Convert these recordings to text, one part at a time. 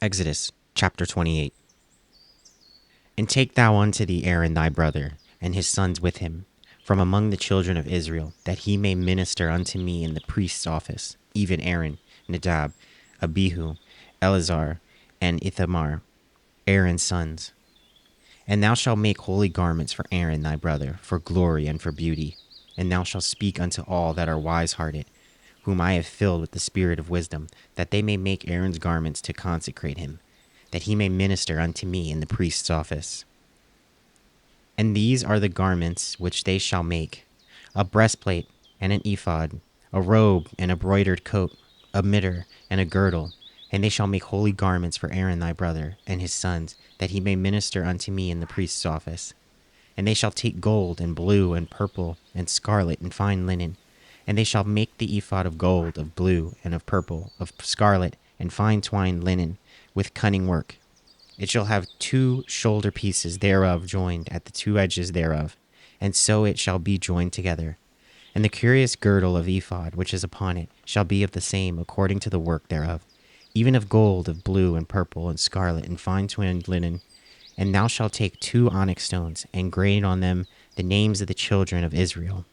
Exodus chapter 28. And take thou unto thee Aaron thy brother, and his sons with him, from among the children of Israel, that he may minister unto me in the priest's office, even Aaron, Nadab, Abihu, Eleazar, and Ithamar, Aaron's sons. And thou shalt make holy garments for Aaron thy brother, for glory and for beauty. And thou shalt speak unto all that are wise-hearted, whom I have filled with the spirit of wisdom, that they may make Aaron's garments to consecrate him, that he may minister unto me in the priest's office. And these are the garments which they shall make: a breastplate and an ephod, a robe and a broidered coat, a mitre and a girdle. And they shall make holy garments for Aaron thy brother and his sons, that he may minister unto me in the priest's office. And they shall take gold and blue and purple and scarlet and fine linen, and they shall make the ephod of gold, of blue, and of purple, of scarlet, and fine twined linen, with cunning work. It shall have 2 shoulder pieces thereof joined at the 2 edges thereof, and so it shall be joined together. And the curious girdle of ephod which is upon it shall be of the same according to the work thereof, even of gold, of blue, and purple, and scarlet, and fine twined linen. And thou shalt take 2 onyx stones, and grade on them the names of the children of Israel,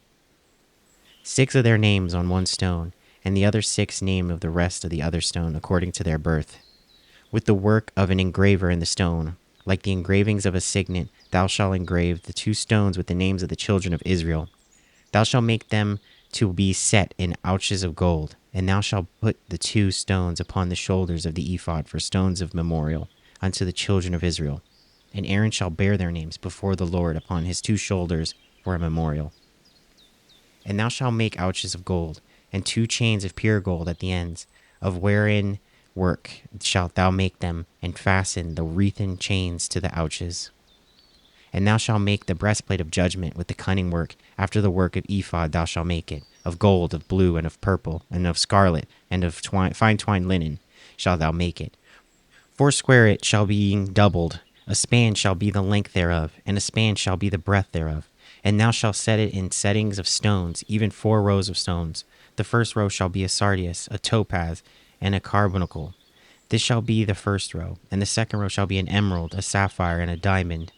6 of their names on one stone, and the other 6 name of the rest of the other stone according to their birth, with the work of an engraver in the stone. Like the engravings of a signet, thou shalt engrave the 2 stones with the names of the children of Israel. Thou shalt make them to be set in ouches of gold, and thou shalt put the 2 stones upon the shoulders of the ephod for stones of memorial unto the children of Israel. And Aaron shall bear their names before the Lord upon his 2 shoulders for a memorial. And thou shalt make ouches of gold, and 2 chains of pure gold at the ends, of wherein work shalt thou make them, and fasten the wreathen chains to the ouches. And thou shalt make the breastplate of judgment with the cunning work. After the work of ephod thou shalt make it, of gold, of blue, and of purple, and of scarlet, and of fine twined linen shalt thou make it. 4 it shall be doubled. A span shall be the length thereof, and a span shall be the breadth thereof. And thou shalt set it in settings of stones, even 4 rows of stones. The first row shall be a sardius, a topaz, and a carbuncle. This shall be the first row. And the second row shall be an emerald, a sapphire, and a diamond.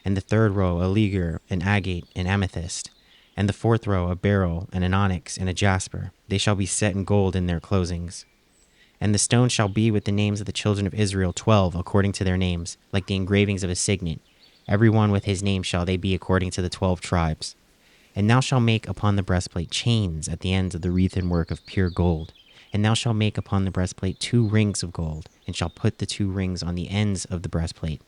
And the third row a ligure, an agate, an amethyst. And the 4th row a beryl, and an onyx, and a jasper. They shall be set in gold in their closings. And the stones shall be with the names of the children of Israel, 12 according to their names, like the engravings of a signet. Every one with his name shall they be according to the 12 tribes. And thou shalt make upon the breastplate chains at the ends of the wreathen work of pure gold. And thou shalt make upon the breastplate 2 rings of gold, and shalt put the 2 rings on the ends of the breastplate.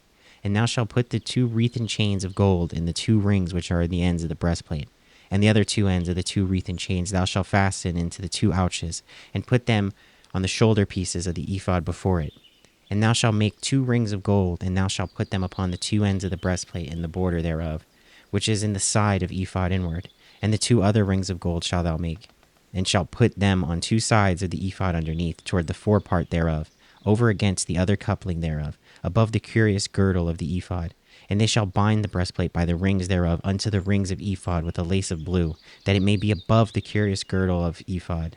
And thou shalt put the 2 wreathen chains of gold in the 2 rings which are at the ends of the breastplate. And the other 2 ends of the 2 wreathen chains thou shalt fasten into the 2 ouches, and put them on the shoulder pieces of the ephod before it. And thou shalt make 2 rings of gold, and thou shalt put them upon the 2 ends of the breastplate in the border thereof, which is in the side of ephod inward. And the 2 other rings of gold shalt thou make, and shalt put them on 2 sides of the ephod underneath, toward the forepart thereof, over against the other coupling thereof, above the curious girdle of the ephod. And they shall bind the breastplate by the rings thereof unto the rings of ephod with a lace of blue, that it may be above the curious girdle of ephod,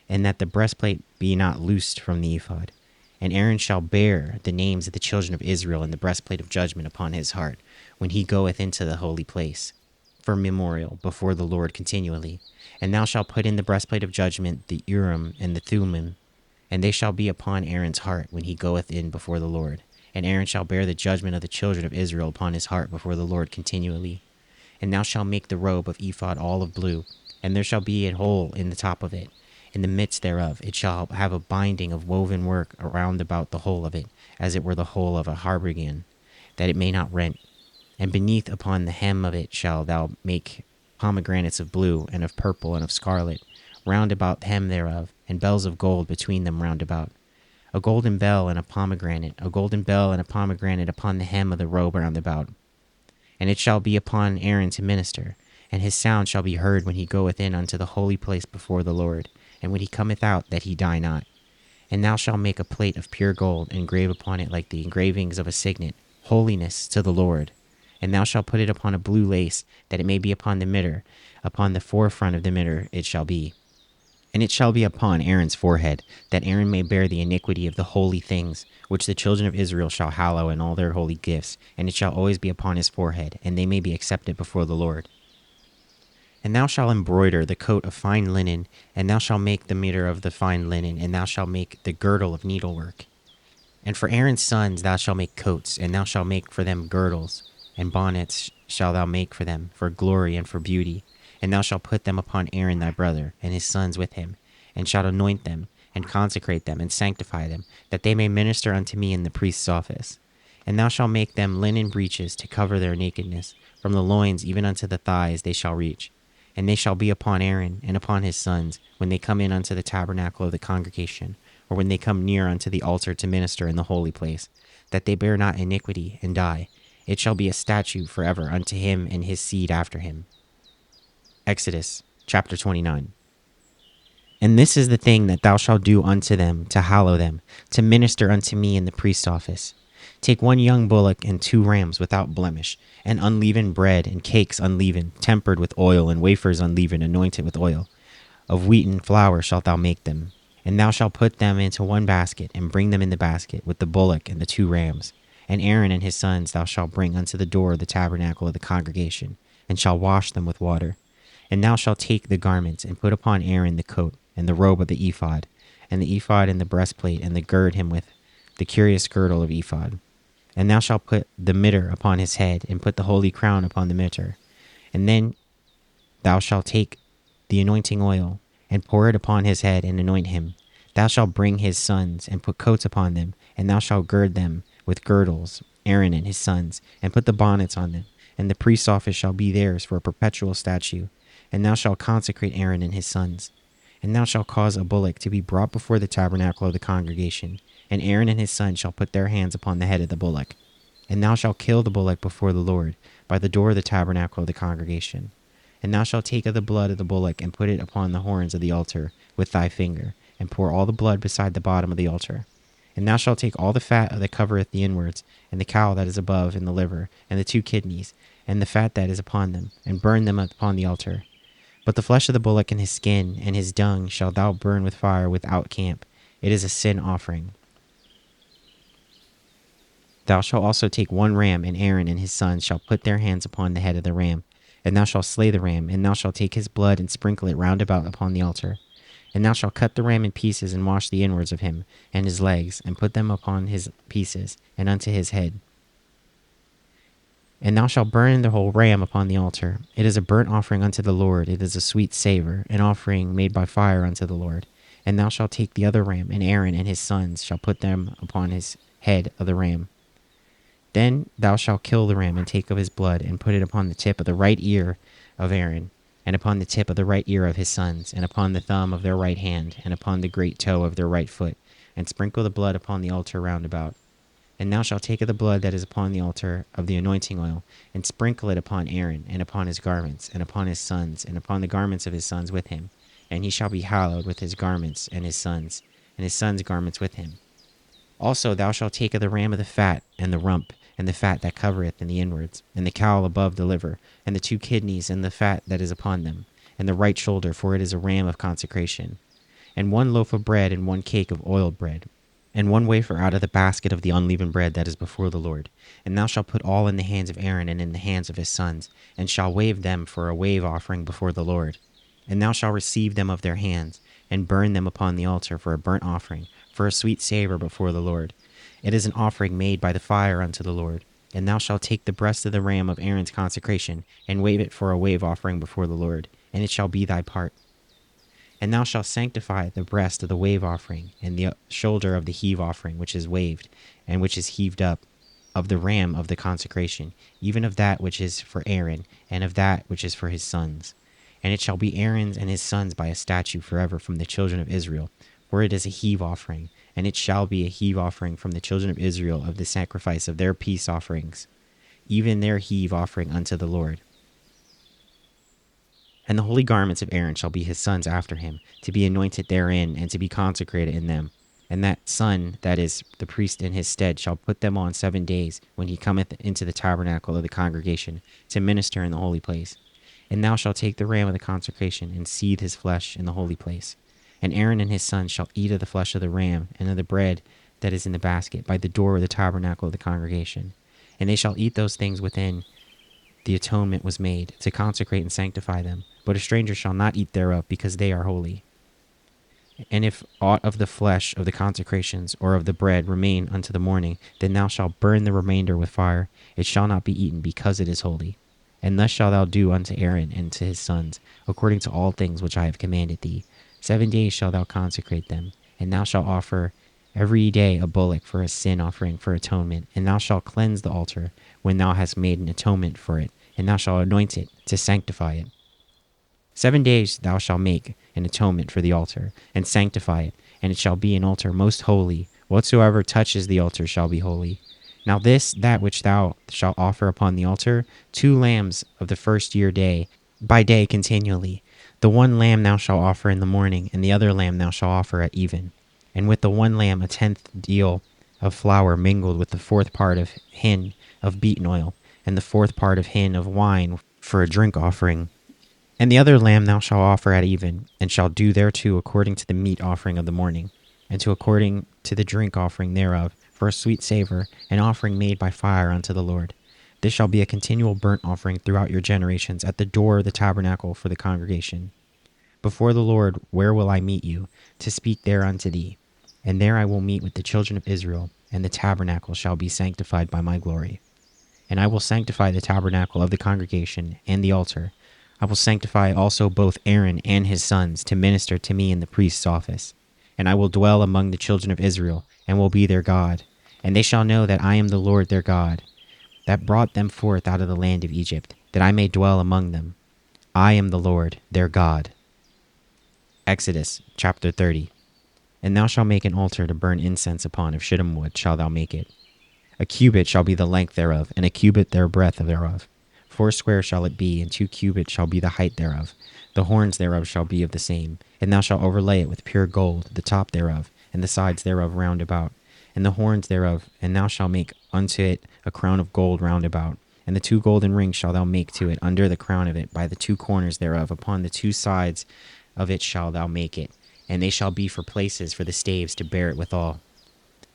and that the breastplate be not loosed from the ephod. And Aaron shall bear the names of the children of Israel in the breastplate of judgment upon his heart, when he goeth into the holy place, for memorial before the Lord continually. And thou shalt put in the breastplate of judgment the Urim and the Thummim, and they shall be upon Aaron's heart when he goeth in before the Lord. And Aaron shall bear the judgment of the children of Israel upon his heart before the Lord continually. And thou shalt make the robe of ephod all of blue, and there shall be a hole in the top of it. In the midst thereof it shall have a binding of woven work around about the whole of it, as it were the whole of a habergeon, that it may not rent. And beneath upon the hem of it shalt thou make pomegranates of blue, and of purple, and of scarlet, round about the hem thereof, and bells of gold between them round about. A golden bell and a pomegranate, a golden bell and a pomegranate upon the hem of the robe round about. And it shall be upon Aaron to minister, and his sound shall be heard when he goeth in unto the holy place before the Lord, and when he cometh out, that he die not. And thou shalt make a plate of pure gold, and engrave upon it like the engravings of a signet, holiness to the Lord. And thou shalt put it upon a blue lace, that it may be upon the mitre, upon the forefront of the mitre it shall be. And it shall be upon Aaron's forehead, that Aaron may bear the iniquity of the holy things, which the children of Israel shall hallow in all their holy gifts, and it shall always be upon his forehead, and they may be accepted before the Lord. And thou shalt embroider the coat of fine linen, and thou shalt make the mitre of the fine linen, and thou shalt make the girdle of needlework. And for Aaron's sons thou shalt make coats, and thou shalt make for them girdles, and bonnets shalt thou make for them, for glory and for beauty. And thou shalt put them upon Aaron thy brother, and his sons with him, and shalt anoint them, and consecrate them, and sanctify them, that they may minister unto me in the priest's office. And thou shalt make them linen breeches to cover their nakedness, from the loins even unto the thighs they shall reach. And they shall be upon Aaron and upon his sons, when they come in unto the tabernacle of the congregation, or when they come near unto the altar to minister in the holy place, that they bear not iniquity and die. It shall be a statute forever unto him and his seed after him. Exodus chapter 29. And this is the thing that thou shalt do unto them, to hallow them, to minister unto me in the priest's office. Take 1 young bullock and 2 rams without blemish, and unleavened bread and cakes unleavened, tempered with oil, and wafers unleavened, anointed with oil. Of wheaten flour shalt thou make them. And thou shalt put them into 1 basket, and bring them in the basket, with the bullock and the 2 rams. And Aaron and his sons thou shalt bring unto the door of the tabernacle of the congregation, and shalt wash them with water. And thou shalt take the garments, and put upon Aaron the coat, and the robe of the ephod, and the ephod and the breastplate, and the gird him with the curious girdle of ephod. And thou shalt put the mitre upon his head, and put the holy crown upon the mitre. And then thou shalt take the anointing oil, and pour it upon his head, and anoint him. Thou shalt bring his sons, and put coats upon them, and thou shalt gird them with girdles, Aaron and his sons, and put the bonnets on them. And the priest's office shall be theirs for a perpetual statute. And thou shalt consecrate Aaron and his sons. And thou shalt cause a bullock to be brought before the tabernacle of the congregation, and Aaron and his sons shall put their hands upon the head of the bullock. And thou shalt kill the bullock before the Lord, by the door of the tabernacle of the congregation. And thou shalt take of the blood of the bullock, and put it upon the horns of the altar with thy finger, and pour all the blood beside the bottom of the altar. And thou shalt take all the fat that covereth the inwards, and the caul that is above, and the liver, and the 2 kidneys, and the fat that is upon them, and burn them upon the altar. But the flesh of the bullock and his skin and his dung shalt thou burn with fire without camp. It is a sin offering. Thou shalt also take 1 ram, and Aaron and his sons shall put their hands upon the head of the ram. And thou shalt slay the ram, and thou shalt take his blood and sprinkle it round about upon the altar. And thou shalt cut the ram in pieces, and wash the inwards of him, and his legs, and put them upon his pieces, and unto his head. And thou shalt burn the whole ram upon the altar. It is a burnt offering unto the Lord. It is a sweet savour, an offering made by fire unto the Lord. And thou shalt take the other ram, and Aaron and his sons shall put them upon his head of the ram. Then thou shalt kill the ram, and take of his blood, and put it upon the tip of the right ear of Aaron, and upon the tip of the right ear of his sons, and upon the thumb of their right hand, and upon the great toe of their right foot, and sprinkle the blood upon the altar round about. And thou shalt take of the blood that is upon the altar of the anointing oil, and sprinkle it upon Aaron, and upon his garments, and upon his sons, and upon the garments of his sons with him. And he shall be hallowed with his garments, and his sons' garments with him. Also thou shalt take of the ram of the fat, and the rump, and the fat that covereth in the inwards, and the caul above the liver, and the 2 kidneys, and the fat that is upon them, and the right shoulder, for it is a ram of consecration. And 1 loaf of bread, and 1 cake of oiled bread, and 1 wafer out of the basket of the unleavened bread that is before the Lord. And thou shalt put all in the hands of Aaron, and in the hands of his sons, and shalt wave them for a wave offering before the Lord. And thou shalt receive them of their hands, and burn them upon the altar for a burnt offering, for a sweet savour before the Lord. It is an offering made by the fire unto the Lord. And thou shalt take the breast of the ram of Aaron's consecration, and wave it for a wave offering before the Lord, and it shall be thy part. And thou shalt sanctify the breast of the wave offering, and the shoulder of the heave offering, which is waved, and which is heaved up, of the ram of the consecration, even of that which is for Aaron, and of that which is for his sons. And it shall be Aaron's and his sons by a statute forever from the children of Israel, for it is a heave offering, and it shall be a heave offering from the children of Israel of the sacrifice of their peace offerings, even their heave offering unto the Lord. And the holy garments of Aaron shall be his sons after him, to be anointed therein, and to be consecrated in them. And that son, that is, the priest in his stead, shall put them on 7 days, when he cometh into the tabernacle of the congregation, to minister in the holy place. And thou shalt take the ram of the consecration, and seethe his flesh in the holy place. And Aaron and his sons shall eat of the flesh of the ram and of the bread that is in the basket by the door of the tabernacle of the congregation. And they shall eat those things within the atonement was made, to consecrate and sanctify them. But a stranger shall not eat thereof, because they are holy. And if aught of the flesh of the consecrations or of the bread remain unto the morning, then thou shalt burn the remainder with fire. It shall not be eaten, because it is holy. And thus shalt thou do unto Aaron and to his sons, according to all things which I have commanded thee. 7 days shalt thou consecrate them, and thou shalt offer every day a bullock for a sin offering for atonement. And thou shalt cleanse the altar when thou hast made an atonement for it, and thou shalt anoint it to sanctify it. 7 days thou shalt make an atonement for the altar, and sanctify it, and it shall be an altar most holy. Whatsoever touches the altar shall be holy. Now that which thou shalt offer upon the altar, 2 lambs of the first year by day continually. The one lamb thou shalt offer in the morning, and the other lamb thou shalt offer at even. And with the one lamb 1/10 deal of flour mingled with the 4th part of hin of beaten oil, and the 4th part of hin of wine for a drink offering. And the other lamb thou shalt offer at even, and shalt do thereto according to the meat offering of the morning, and according to the drink offering thereof, for a sweet savor, an offering made by fire unto the Lord. This shall be a continual burnt offering throughout your generations at the door of the tabernacle for the congregation. Before the Lord, where will I meet you, to speak there unto thee? And there I will meet with the children of Israel, and the tabernacle shall be sanctified by my glory. And I will sanctify the tabernacle of the congregation and the altar. I will sanctify also both Aaron and his sons to minister to me in the priest's office. And I will dwell among the children of Israel, and will be their God. And they shall know that I am the Lord their God, that brought them forth out of the land of Egypt, that I may dwell among them. I am the Lord their God. Exodus chapter 30. And thou shalt make an altar to burn incense upon, of shittim wood shalt thou make it. A cubit shall be the length thereof, and a cubit their breadth thereof. 4 shall it be, and 2 cubits shall be the height thereof. The horns thereof shall be of the same. And thou shalt overlay it with pure gold, the top thereof, and the sides thereof round about, and the horns thereof. And thou shalt make unto it a crown of gold round about. And the 2 golden rings shalt thou make to it under the crown of it, by the 2 corners thereof. Upon the 2 sides of it shalt thou make it, and they shall be for places for the staves to bear it withal.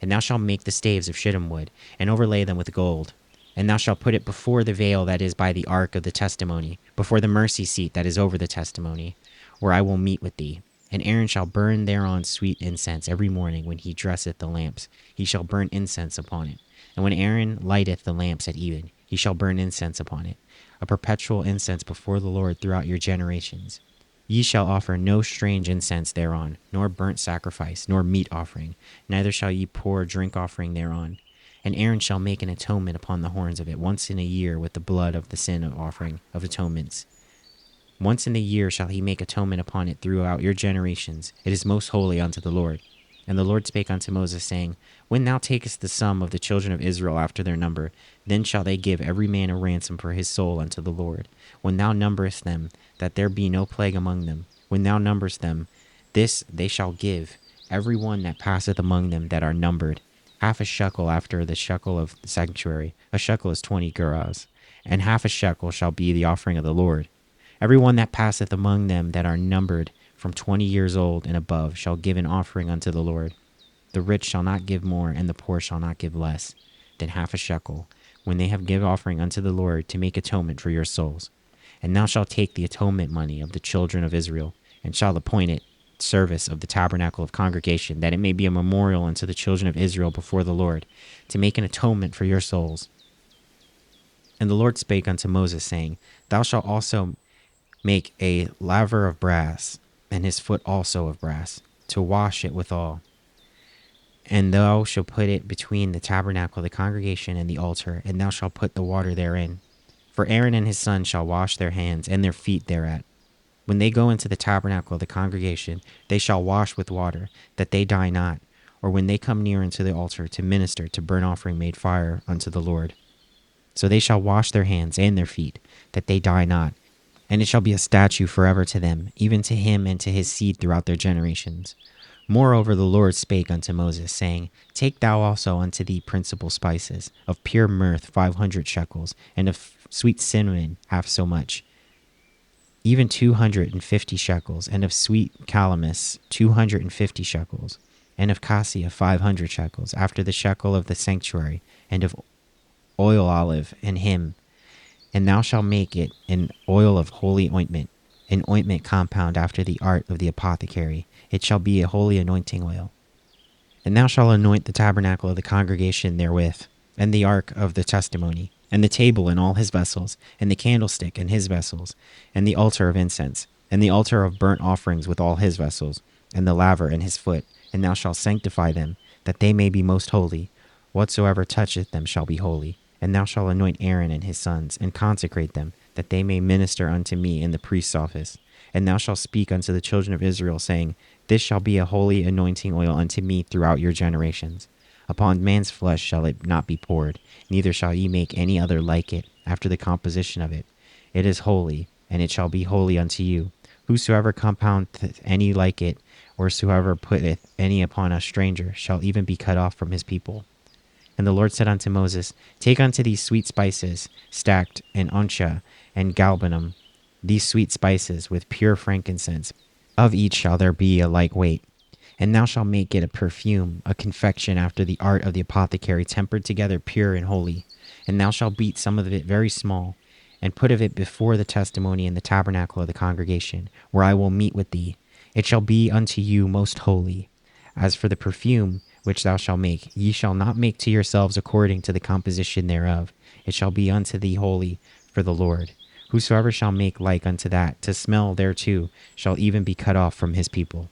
And thou shalt make the staves of shittim wood, and overlay them with gold. And thou shalt put it before the veil that is by the ark of the testimony, before the mercy seat that is over the testimony, where I will meet with thee. And Aaron shall burn thereon sweet incense every morning when he dresseth the lamps. He shall burn incense upon it. And when Aaron lighteth the lamps at even, he shall burn incense upon it, a perpetual incense before the Lord throughout your generations. Ye shall offer no strange incense thereon, nor burnt sacrifice, nor meat offering, neither shall ye pour drink offering thereon. And Aaron shall make an atonement upon the horns of it once in a year with the blood of the sin offering of atonements. Once in the year shall he make atonement upon it throughout your generations. It is most holy unto the Lord. And the Lord spake unto Moses, saying, When thou takest the sum of the children of Israel after their number, then shall they give every man a ransom for his soul unto the Lord. When thou numberest them, that there be no plague among them, when thou numberest them, this they shall give, every one that passeth among them that are numbered, half a shekel after the shekel of the sanctuary. A shekel is 20 gerahs, and half a shekel shall be the offering of the Lord. Every one that passeth among them that are numbered from 20 years old and above shall give an offering unto the Lord. The rich shall not give more, and the poor shall not give less than half a shekel, when they have give offering unto the Lord to make atonement for your souls. And thou shalt take the atonement money of the children of Israel, and shalt appoint it service of the tabernacle of congregation, that it may be a memorial unto the children of Israel before the Lord, to make an atonement for your souls. And the Lord spake unto Moses, saying, Thou shalt also make a laver of brass, and his foot also of brass, to wash it withal. And thou shalt put it between the tabernacle of the congregation and the altar, and thou shalt put the water therein. For Aaron and his sons shall wash their hands and their feet thereat. When they go into the tabernacle of the congregation, they shall wash with water, that they die not, or when they come near unto the altar to minister to burnt offering made fire unto the Lord. So they shall wash their hands and their feet, that they die not. And it shall be a statute forever to them, even to him and to his seed throughout their generations. Moreover, the Lord spake unto Moses, saying, Take thou also unto thee principal spices, of pure myrrh 500 shekels, and of sweet cinnamon half so much. even 250 shekels, and of sweet calamus 250 shekels, and of cassia 500 shekels, after the shekel of the sanctuary, and of oil olive and him. And thou shalt make it an oil of holy ointment, an ointment compound after the art of the apothecary. It shall be a holy anointing oil. And thou shalt anoint the tabernacle of the congregation therewith, and the ark of the testimony, and the table and all his vessels, and the candlestick and his vessels, and the altar of incense, and the altar of burnt offerings with all his vessels, and the laver and his foot. And thou shalt sanctify them, that they may be most holy. Whatsoever toucheth them shall be holy. And thou shalt anoint Aaron and his sons, and consecrate them, that they may minister unto me in the priest's office. And thou shalt speak unto the children of Israel, saying, This shall be a holy anointing oil unto me throughout your generations. Upon man's flesh shall it not be poured, neither shall ye make any other like it, after the composition of it. It is holy, and it shall be holy unto you. Whosoever compoundeth any like it, or whosoever putteth any upon a stranger, shall even be cut off from his people. And the Lord said unto Moses, Take unto these sweet spices, stacked, and onycha, and galbanum, these sweet spices with pure frankincense. Of each shall there be a like weight. And thou shalt make it a perfume, a confection after the art of the apothecary, tempered together pure and holy. And thou shalt beat some of it very small, and put of it before the testimony in the tabernacle of the congregation, where I will meet with thee. It shall be unto you most holy. As for the perfume which thou shalt make, ye shall not make to yourselves according to the composition thereof. It shall be unto thee holy for the Lord. Whosoever shall make like unto that, to smell thereto, shall even be cut off from his people.